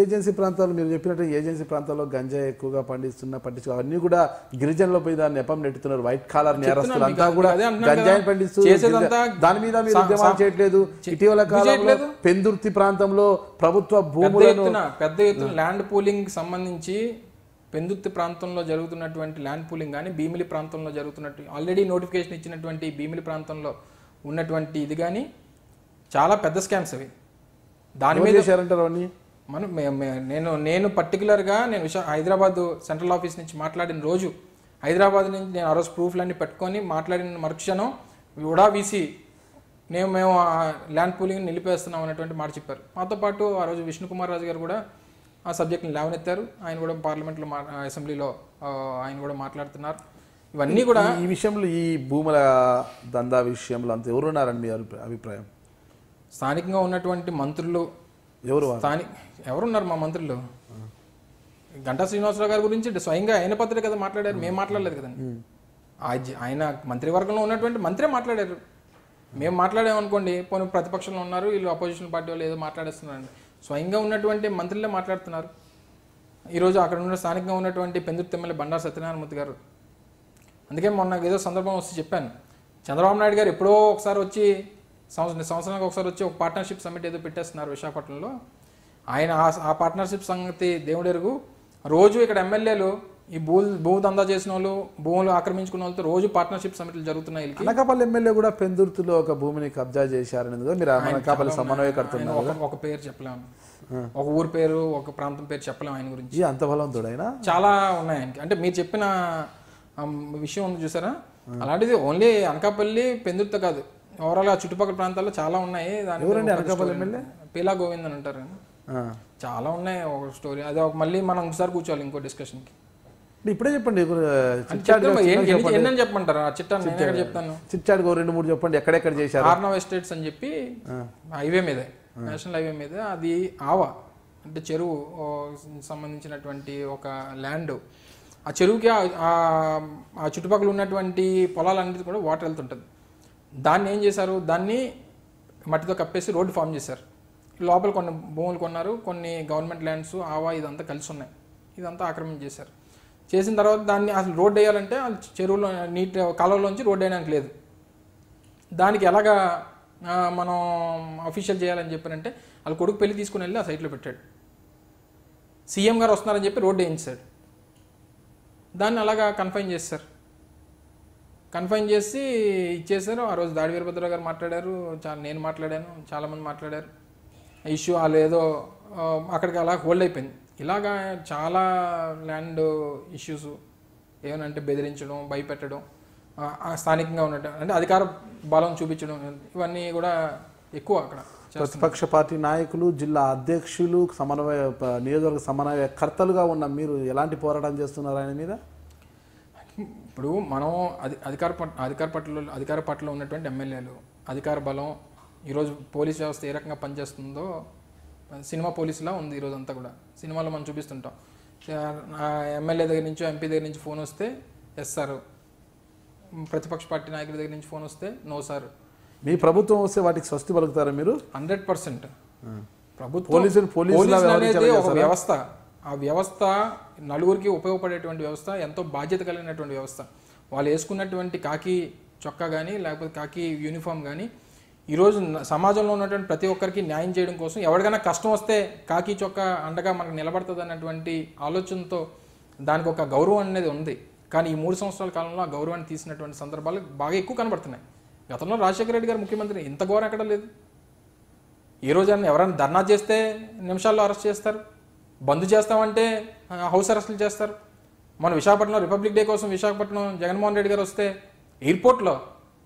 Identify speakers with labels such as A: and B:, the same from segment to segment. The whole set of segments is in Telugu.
A: ఏజెన్సీ ప్రాంతాలు మీరు చెప్పినట్టు ఏజెన్సీ ప్రాంతాల్లో గంజాయి ఎక్కువగా పట్టించు అవన్నీ కూడా గిరిజనుల పోయి దాన్ని నెపం నెట్టుతున్నారు. వైట్ కాలర్ నేరస్తులు అంతా కూడా గంజాయిని పండిస్తూ దాని మీద మీరు ఉద్యమాలు చేయట్లేదు. ఇటీవల కాలంలో పెందుర్తి ప్రాంతంలో ప్రభుత్వ భూములను
B: పెద్ద ఎత్తున ల్యాండ్ పూలింగ్ సంబంధించి పెందుర్తి ప్రాంతంలో జరుగుతున్నటువంటి ల్యాండ్ పూలింగ్ కానీ భీమిలి ప్రాంతంలో జరుగుతున్నట్టు ఆల్రెడీ నోటిఫికేషన్ ఇచ్చినటువంటి భీమిలి ప్రాంతంలో ఉన్నటువంటి ఇది కానీ చాలా పెద్ద స్కామ్స్ అవి. దాని మీద
A: చేశారంటారు అవన్నీ.
B: నేను పర్టికులర్గా నేను హైదరాబాద్ సెంట్రల్ ఆఫీస్ నుంచి మాట్లాడిన రోజు హైదరాబాద్ నుంచి నేను ఆ రోజు ప్రూఫ్లన్నీ పట్టుకొని మాట్లాడిన మరుక్షణం ఉడా వీసీ మేము ల్యాండ్ పూలింగ్ నిలిపేస్తున్నాం అనేటువంటి మాట చెప్పారు. మాతో పాటు ఆ రోజు విష్ణుకుమార్ రాజు గారు కూడా ఆ సబ్జెక్ట్ని లేవనెత్తారు. ఆయన కూడా పార్లమెంట్లో అసెంబ్లీలో ఆయన కూడా మాట్లాడుతున్నారు. ఇవన్నీ కూడా
A: ఈ విషయంలో ఈ భూముల దందా విషయంలో అంత ఎవరున్నారని మీ అభిప్రాయం?
B: స్థానికంగా ఉన్నటువంటి మంత్రులు ఎవరున్నారు మా మంత్రులు? గంటా శ్రీనివాసరావు గారి గురించి స్వయంగా ఆయన పత్రిక కదా మాట్లాడారు, మేము మాట్లాడలేదు కదండి. ఆయన మంత్రివర్గంలో ఉన్నటువంటి మంత్రే మాట్లాడారు. మేము మాట్లాడామనుకోండి, పోనీ ప్రతిపక్షంలో ఉన్నారు వీళ్ళు అపోజిషన్ పార్టీ వాళ్ళు ఏదో మాట్లాడేస్తున్నారండి. స్వయంగా ఉన్నటువంటి మంత్రులే మాట్లాడుతున్నారు. ఈరోజు అక్కడ ఉన్న స్థానికంగా ఉన్నటువంటి పెందుర్తి ఎమ్మెల్యే బండారు సత్యనారాయణమూర్తి గారు. అందుకే మొన్న ఏదో సందర్భం వస్తే చెప్పాను, చంద్రబాబు నాయుడు గారు ఎప్పుడో ఒకసారి వచ్చి సంవత్సరానికి ఒకసారి వచ్చి ఒక పార్ట్నర్షిప్ సమిట్ ఏదో పెట్టేస్తున్నారు విశాఖపట్నంలో. ఆయన ఆ పార్ట్నర్షిప్ సంగతి దేవుడెరుగు. రోజు ఇక్కడ ఎమ్మెల్యేలు ఈ భూ దందా చేసిన వాళ్ళు, భూములు ఆక్రమించుకున్న వాళ్ళతో రోజు పార్ట్నర్షిప్ సమిట్లు జరుగుతున్నాయి.
A: అనకాపల్లి ఎమ్మెల్యే కూడా పెందుర్తిలో ఒక భూమిని కబ్జా చేశారని మీరు అనకాపల్లి సమన్వయకర్త
B: ఒక పేరు చెప్పలేము, ఒక ఊరు పేరు ఒక ప్రాంతం పేరు చెప్పలేము ఆయన గురించి.
A: అంత బలవంతుడు ఆయన.
B: చాలా ఉన్నాయి ఆయనకి. అంటే మీరు చెప్పిన విషయం ఉంది చూసారా, అలాంటిది ఓన్లీ అనకాపల్లి పెందుర్తి కాదు, ఓవరాల్ ఆ చుట్టుపక్కల ప్రాంతాల్లో చాలా ఉన్నాయి.
A: అనకాపల్లి ఎమ్మెల్యే
B: పీలా గోవింద్ అని అంటారు. చాలా ఉన్నాయి ఒక స్టోరీ. అది మళ్ళీ మనం ఒకసారి కూర్చోవాలి ఇంకో డిస్కషన్కి.
A: ఇప్పుడే చెప్పండి
B: ఎన్నని చెప్పమంటారు ఆ చిట్టాన్ని? నేను ఎక్కడ చెప్తాను,
A: చిట్టాడికి 2-3 చెప్పండి ఎక్కడెక్కడ చేశారు.
B: ఆర్నవ్ ఎస్టేట్స్ అని చెప్పి హైవే మీదే, నేషనల్ హైవే మీద, అది ఆవా అంటే చెరువు సంబంధించినటువంటి ఒక ల్యాండ్. ఆ చెరువుకి ఆ చుట్టుపక్కల ఉన్నటువంటి పొలాలన్నిటి కూడా వాటర్ వెళ్తుంటుంది. దాన్ని ఏం చేశారు, దాన్ని మట్టితో కప్పేసి రోడ్డు ఫామ్ చేశారు. లోపల కొన్ని భూములు కొన్నారు, కొన్ని గవర్నమెంట్ ల్యాండ్స్ ఆవా ఇదంతా కలిసి ఉన్నాయి. ఇదంతా ఆక్రమించేశారు. చేసిన తర్వాత దాన్ని అసలు రోడ్డు వేయాలంటే చెరువులో నీటి కాలువలోంచి రోడ్డు వేయడానికి లేదు. దానికి ఎలాగా మనం అఫీషియల్ చేయాలని చెప్పారంటే వాళ్ళ కొడుకు పెళ్లి తీసుకుని వెళ్ళి ఆ సైట్లో పెట్టాడు. సీఎం గారు వస్తున్నారని చెప్పి రోడ్డు వేయించాడు. దాన్ని అలాగా కన్ఫైన్ చేశారు. కన్ఫైన్ చేసి ఇచ్చేసారు. ఆ రోజు దాడి వీరభద్రరావు గారు మాట్లాడారు, నేను మాట్లాడాను, చాలామంది మాట్లాడారు. ఇష్యూ వాళ్ళు ఏదో అక్కడికి అలా హోల్డ్ అయిపోయింది. ఇలాగా చాలా ల్యాండ్ ఇష్యూస్ ఏమనంటే బెదిరించడం, భయపెట్టడం, స్థానికంగా ఉన్నట్టు అంటే అధికార బలం చూపించడం, ఇవన్నీ కూడా ఎక్కువ అక్కడ.
A: ప్రతిపక్ష పార్టీ నాయకులు, జిల్లా అధ్యక్షులు, నియోజకవర్గ సమన్వయకర్తలుగా ఉన్న మీరు ఎలాంటి పోరాటం చేస్తున్నారు ఆయన మీద?
B: ఇప్పుడు మనం అధికార పార్టీలో ఉన్నటువంటి ఎమ్మెల్యేలు, అధికార బలం, ఈరోజు పోలీస్ వ్యవస్థ ఏ రకంగా పనిచేస్తుందో సినిమా పోలీసులా ఉంది ఈరోజు అంతా కూడా. సినిమాలో మనం చూపిస్తుంటాం, ఎమ్మెల్యే దగ్గర నుంచో ఎంపీ దగ్గర నుంచి ఫోన్ వస్తే ఎస్ సార్, ప్రతిపక్ష పార్టీ నాయకుల దగ్గర నుంచి ఫోన్ వస్తే నో సార్.
A: మీ ప్రభుత్వం వస్తే వాటికి స్వస్తి పలుకుతారా మీరు?
B: 100%. ప్రభుత్వం అనేది ఒక వ్యవస్థ. ఆ వ్యవస్థ నలుగురికి ఉపయోగపడేటువంటి వ్యవస్థ, ఎంతో బాధ్యత కలిగినటువంటి వ్యవస్థ. వాళ్ళు వేసుకున్నటువంటి కాకి చొక్కా కానీ లేకపోతే కాకి యూనిఫామ్ కానీ ఈరోజు సమాజంలో ఉన్నటువంటి ప్రతి ఒక్కరికి న్యాయం చేయడం కోసం, ఎవరికైనా కష్టం వస్తే కాకి చొక్కా అండగా మనకు నిలబడుతుంది అన్నటువంటి ఆలోచనతో దానికి ఒక గౌరవం అనేది ఉంది. కానీ ఈ 3 సంవత్సరాల కాలంలో ఆ గౌరవాన్ని తీసినటువంటి సందర్భాలు బాగా ఎక్కువ కనబడుతున్నాయి. గతంలో రాజశేఖర రెడ్డి గారు ముఖ్యమంత్రి, ఇంత ఘోరం ఎక్కడ లేదు. ఈ రోజు ఎవరైనా ధర్నా చేస్తే నిమిషాల్లో అరెస్ట్ చేస్తారు, బంద్ చేస్తామంటే హౌస్ అరెస్టులు చేస్తారు. మన విశాఖపట్నంలో రిపబ్లిక్ డే కోసం విశాఖపట్నం జగన్మోహన్ రెడ్డి గారు వస్తే ఎయిర్పోర్ట్లో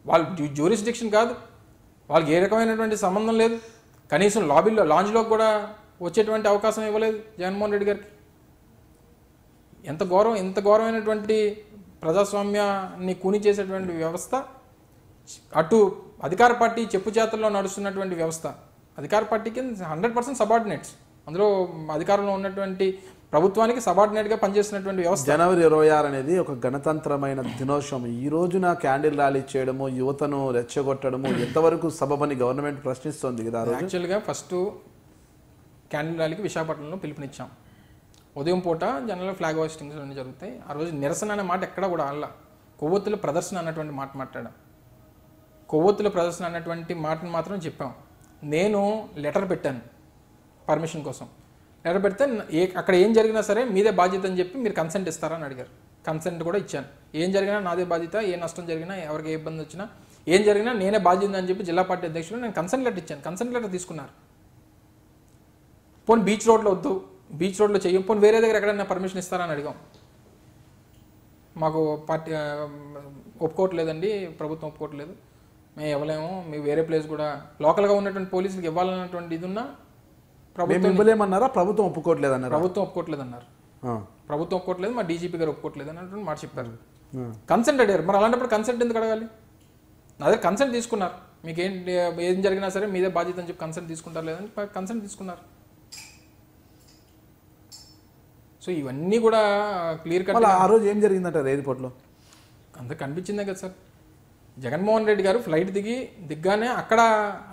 B: వాళ్ళు జ్యూరిస్డిక్షన్ కాదు, వాళ్ళకి ఏ రకమైనటువంటి సంబంధం లేదు, కనీసం లాంజ్లో కూడా వచ్చేటువంటి అవకాశం ఇవ్వలేదు జగన్మోహన్ రెడ్డి గారికి. ఎంత ఘోరమైనటువంటి ప్రజాస్వామ్యాన్ని కూని చేసేటువంటి వ్యవస్థ, అటు అధికార పార్టీ చెప్పు చేతల్లో నడుస్తున్నటువంటి వ్యవస్థ. అధికార పార్టీకి 100% సబార్డినేట్స్, అందులో అధికారంలో ఉన్నటువంటి ప్రభుత్వానికి సబార్డినేట్ గా పనిచేస్తున్నటువంటి వ్యవస్థ.
A: జనవరి 26 అనేది ఒక గణతంత్రమైన దినోత్సవం. ఈ రోజున క్యాండిల్ ర్యాలీ చేయడము, యువతను రెచ్చగొట్టడము ఎంతవరకు సబబని గవర్నమెంట్ ప్రశ్నిస్తోంది కదా.
B: యాక్చువల్గా ఫస్ట్ క్యాండిల్ ర్యాలీకి విశాఖపట్నంలో పిలుపునిచ్చాం. ఉదయం పూట జనరల్ ఫ్లాగ్ హోస్టింగ్స్ అన్నీ జరుగుతాయి. ఆ రోజు నిరసన అనే మాట ఎక్కడ కూడా అలా కొవ్వొత్తుల ప్రదర్శన అన్నటువంటి మాట మాట్లాడాం. కొవ్వొత్తుల ప్రదర్శన అన్నటువంటి మాటను మాత్రం చెప్పాం. నేను లెటర్ పెట్టాను పర్మిషన్ కోసం. లెటర్ పెడితే అక్కడ ఏం జరిగినా సరే మీదే బాధ్యత అని చెప్పి మీరు కన్సెంట్ ఇస్తారని అడిగారు. కన్సెంట్ కూడా ఇచ్చాను. ఏం జరిగినా నాదే బాధ్యత, ఏ నష్టం జరిగినా, ఎవరికి ఏ ఇబ్బంది వచ్చినా, ఏం జరిగినా నేనే బాధ్యత అని చెప్పి జిల్లా పార్టీ అధ్యక్షులు నేను కన్సెంట్ లెటర్ ఇచ్చాను. కన్సెంట్ లెటర్ తీసుకున్నారు. పోనీ బీచ్ రోడ్లో వద్దు, బీచ్ రోడ్లో చెయ్యం, పోనీ వేరే దగ్గర ఎక్కడైనా పర్మిషన్ ఇస్తారని అడిగాం. మాకు పార్టీ ఒప్పుకోవట్లేదండి, ప్రభుత్వం ఒప్పుకోవట్లేదు, మేము ఇవ్వలేము, మీకు వేరే ప్లేస్ కూడా లోకల్గా ఉన్నటువంటి పోలీసులకు ఇవ్వాలన్నటువంటి ఇది ఉన్నా
A: ప్రభుత్వం ఇవ్వలేమన్నారా, ప్రభుత్వం ఒప్పుకోవట్లేదు అన్నారు.
B: ప్రభుత్వం ఒప్పుకోవట్లేదు అన్నారు. ప్రభుత్వం ఒప్పుకోవట్లేదు, మా డీజీపీ గారు ఒప్పుకోవట్లేదు అన్నట్టు మాట చెప్పారు. కన్సెంట్ అడిగారు. మరి అలాంటప్పుడు కన్సెంట్ ఎందుకు అడగాలి? నా దగ్గర కన్సెంట్ తీసుకున్నారు. మీకు ఏం జరిగినా సరే మీదే బాధ్యత అని చెప్పి కన్సెంట్ తీసుకుంటారు లేదని కన్సెంట్ తీసుకున్నారు. సో ఇవన్నీ కూడా క్లియర్ కట్.
A: ఆ రోజు ఏం జరిగిందంటారు ఎయిర్పోర్ట్లో?
B: అంత కనిపించిందే కదా సార్. జగన్మోహన్ రెడ్డి గారు ఫ్లైట్ దిగ్గానే అక్కడ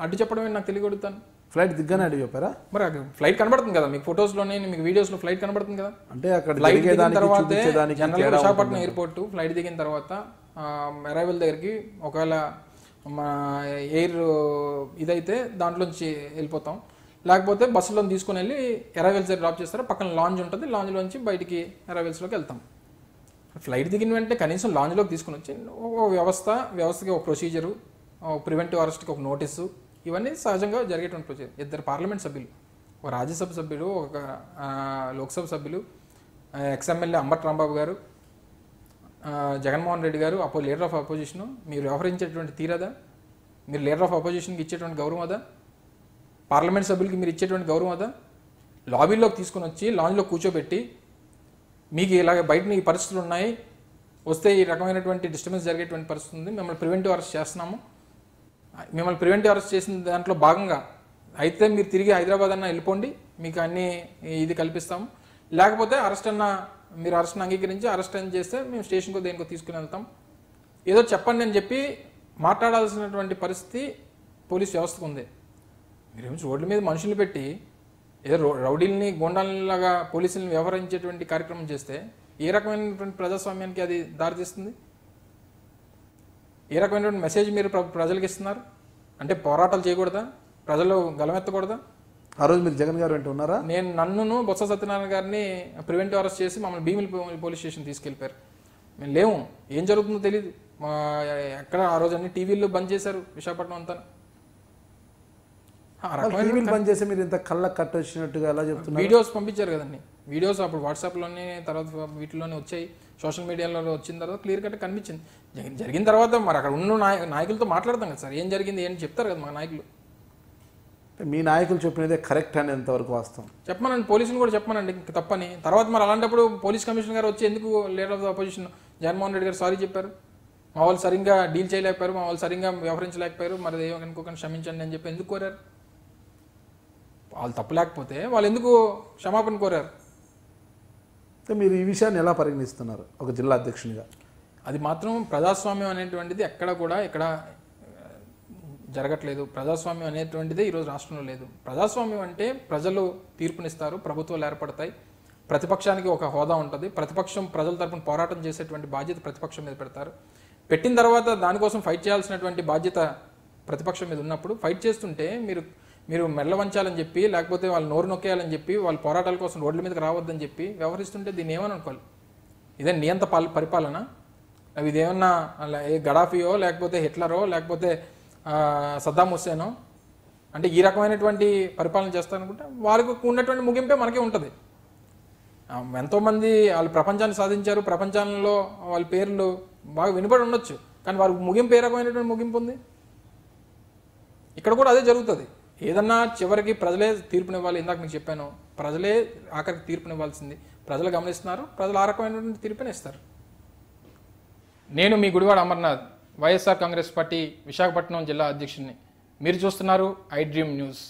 B: అడ్డు చెప్పడమే నాకు తెలియగలుగుతాను.
A: ఫ్లైట్ దిగ్గానే అడ్డు చెప్పారా?
B: మరి ఫ్లైట్ కనబడుతుంది కదా మీకు ఫోటోస్లోనే, మీకు వీడియోస్లో ఫ్లైట్ కనబడుతుంది కదా.
A: అంటే అక్కడ
B: ఫ్లైట్ దిగిన తర్వాత జనరల్ విశాఖపట్నం ఎయిర్పోర్ట్ ఫ్లైట్ దిగిన తర్వాత అరైవల్ దగ్గరికి ఒకవేళ మా ఎయిర్ ఇదైతే దాంట్లోంచి వెళ్ళిపోతాం, లేకపోతే బస్సులో తీసుకుని వెళ్ళి అరైవల్స్ దగ్గర డ్రాప్ చేస్తారు. పక్కన లాంజ్ ఉంటుంది, లాంజ్లోంచి బయటికి అరైవల్స్లోకి వెళ్తాం. ఫ్లైట్ దిగిన వెంటనే కనీసం లాంజ్లోకి తీసుకుని వచ్చి ఒక వ్యవస్థకి ఒక ప్రొసీజరు, ప్రివెంటివ్ అరెస్ట్కి ఒక నోటీసు, ఇవన్నీ సహజంగా జరిగేటువంటి ప్రొసీజర్. 2 పార్లమెంట్ సభ్యులు, ఒక రాజ్యసభ సభ్యుడు, ఒక లోక్సభ సభ్యులు, ఎక్స్ఎమ్మెల్యే అంబట్ రాంబాబు గారు, జగన్మోహన్ రెడ్డి గారు, లీడర్ ఆఫ్ అపోజిషన్, మీరు వ్యవహరించేటువంటి తీరదా? మీరు లీడర్ ఆఫ్ అపోజిషన్కి ఇచ్చేటువంటి గౌరవం అదా? పార్లమెంట్ సభ్యులకి మీరు ఇచ్చేటువంటి గౌరవం అదా? లాబీలోకి తీసుకుని వచ్చి లాంజ్లో కూర్చోబెట్టి మీకు ఇలాగ బయట ఈ పరిస్థితులు ఉన్నాయి, వస్తే ఈ రకమైనటువంటి డిస్టర్బెన్స్ జరిగేటువంటి పరిస్థితి ఉంది, మిమ్మల్ని ప్రివెంటివ్ అరెస్ట్ చేస్తున్నాము, మిమ్మల్ని ప్రివెంటివ్ అరెస్ట్ చేసిన దాంట్లో భాగంగా అయితే మీరు తిరిగి హైదరాబాద్ అన్న వెళ్ళిపోండి, మీకు అన్ని ఇది కల్పిస్తాము, లేకపోతే మీరు అరెస్ట్ని అంగీకరించి అరెస్ట్ అని చేస్తే మేము స్టేషన్కో దేనికో తీసుకుని వెళ్తాం, ఏదో చెప్పండి అని చెప్పి మాట్లాడాల్సినటువంటి పరిస్థితి పోలీస్ వ్యవస్థకు ఉంది. మీరు రోడ్ల మీద మనుషులు పెట్టి ఏదో రౌడీల్ని గోండాలలాగా పోలీసులను వ్యవహరించేటువంటి కార్యక్రమం చేస్తే ఏ రకమైనటువంటి ప్రజాస్వామ్యానికి అది దారితీస్తుంది? ఏ రకమైనటువంటి మెసేజ్ మీరు ప్రజలకు ఇస్తున్నారు? అంటే పోరాటాలు చేయకూడదా? ప్రజలు గలమెత్తకూడదా?
A: ఆ రోజు మీరు జగన్ గారు వెంట ఉన్నారా?
B: నన్ను బొత్స సత్యనారాయణ గారిని ప్రివెంటివ్ అరెస్ట్ చేసి మమ్మల్ని భీమిలి పోలీస్ స్టేషన్ తీసుకెళ్ళిపోయారు. మేము లేవు, ఏం జరుగుతుందో తెలియదు. ఎక్కడ ఆ రోజు అన్ని టీవీలు బంద్ చేశారు విశాఖపట్నం అంతా.
A: బంద్ చేసి మీరు ఇంత కళ్ళ కట్టొచ్చినట్టుగా ఎలా చెప్తున్నారు?
B: వీడియోస్ పంపించారు కదండి. వీడియోస్ అప్పుడు వాట్సాప్లోనే, తర్వాత వీటిలోనే వచ్చాయి, సోషల్ మీడియాలో వచ్చిన తర్వాత క్లియర్ కట్ కనిపించింది. జరిగిన తర్వాత మరి అక్కడ ఉన్న నాయకులతో మాట్లాడతాం కదా సార్, ఏం జరిగింది ఏంటి చెప్తారు కదా మా నాయకులు.
A: మీ నాయకులు చెప్పినదే కరెక్ట్ అని ఎంతవరకు వాస్తవం
B: చెప్పమనండి, పోలీసులు కూడా చెప్పమనండి తప్పని. తర్వాత మరి అలాంటప్పుడు పోలీస్ కమిషనర్ గారు వచ్చి ఎందుకు leader of the opposition Jaganmohan Reddy గారు సారీ చెప్పారు? మా వాళ్ళు సరిగ్గా డీల్ చేయలేకపోయారు, మా వాళ్ళు సరిగ్గా వ్యవహరించలేకపోయారు, మరి ఏమనుకోకుండా క్షమించండి అని చెప్పి ఎందుకు కోరారు? వాళ్ళు తప్పు లేకపోతే వాళ్ళు ఎందుకు క్షమాపణ కోరారు?
A: మీరు ఈ విషయాన్ని ఎలా పరిగణిస్తున్నారు ఒక జిల్లా అధ్యక్షునిగా?
B: అది మాత్రం ప్రజాస్వామ్యం అనేటువంటిది ఎక్కడ కూడా ఇక్కడ జరగట్లేదు. ప్రజాస్వామ్యం అనేటువంటిది ఈరోజు రాష్ట్రంలో లేదు. ప్రజాస్వామ్యం అంటే ప్రజలు తీర్పునిస్తారు, ప్రభుత్వాలు ఏర్పడతాయి, ప్రతిపక్షానికి ఒక హోదా ఉంటుంది, ప్రతిపక్షం ప్రజల తరపున పోరాటం చేసేటువంటి బాధ్యత ప్రతిపక్షం మీద పెడతారు. పెట్టిన తర్వాత దానికోసం ఫైట్ చేయాల్సినటువంటి బాధ్యత ప్రతిపక్షం మీద ఉన్నప్పుడు ఫైట్ చేస్తుంటే మీరు మెల్ల వంచాలని చెప్పి, లేకపోతే వాళ్ళు నోరు నొక్కేయాలని చెప్పి, వాళ్ళ పోరాటాల కోసం రోడ్ల మీదకి రావద్దని చెప్పి వ్యవహరిస్తుంటే దీన్ని ఏమని అనుకోవాలి? ఇదే నియంత పరిపాలన? అవి ఇదేమన్నా ఏ గడాఫీయో, లేకపోతే హిట్లరో, లేకపోతే సద్దాం హుస్సేనో? అంటే ఈ రకమైనటువంటి పరిపాలన చేస్తారనుకుంటే వారికి ఉన్నటువంటి ముగింపే మనకే ఉంటుంది. ఎంతోమంది వాళ్ళు ప్రపంచాన్ని సాధించారు, ప్రపంచంలో వాళ్ళ పేర్లు బాగా వినపడి ఉండొచ్చు, కానీ వారికి ముగింపు ఏ రకమైనటువంటి ముగింపు ఉంది? ఇక్కడ కూడా అదే జరుగుతుంది. ఏదన్నా చివరికి ప్రజలే తీర్పునివ్వాలి. ఇందాక మీకు చెప్పాను, ప్రజలే ఆఖరికి తీర్పునివ్వాల్సింది. ప్రజలు గమనిస్తున్నారు, ప్రజలు ఆ రకమైనటువంటి తీర్పునిస్తారు. నేను మీ గుడివాడ అమర్నాథ్, వైఎస్ఆర్ కాంగ్రెస్ పార్టీ విశాఖపట్నం జిల్లా అధ్యక్షుడిని. మీరు చూస్తున్నారు ఐ డ్రీమ్ న్యూస్.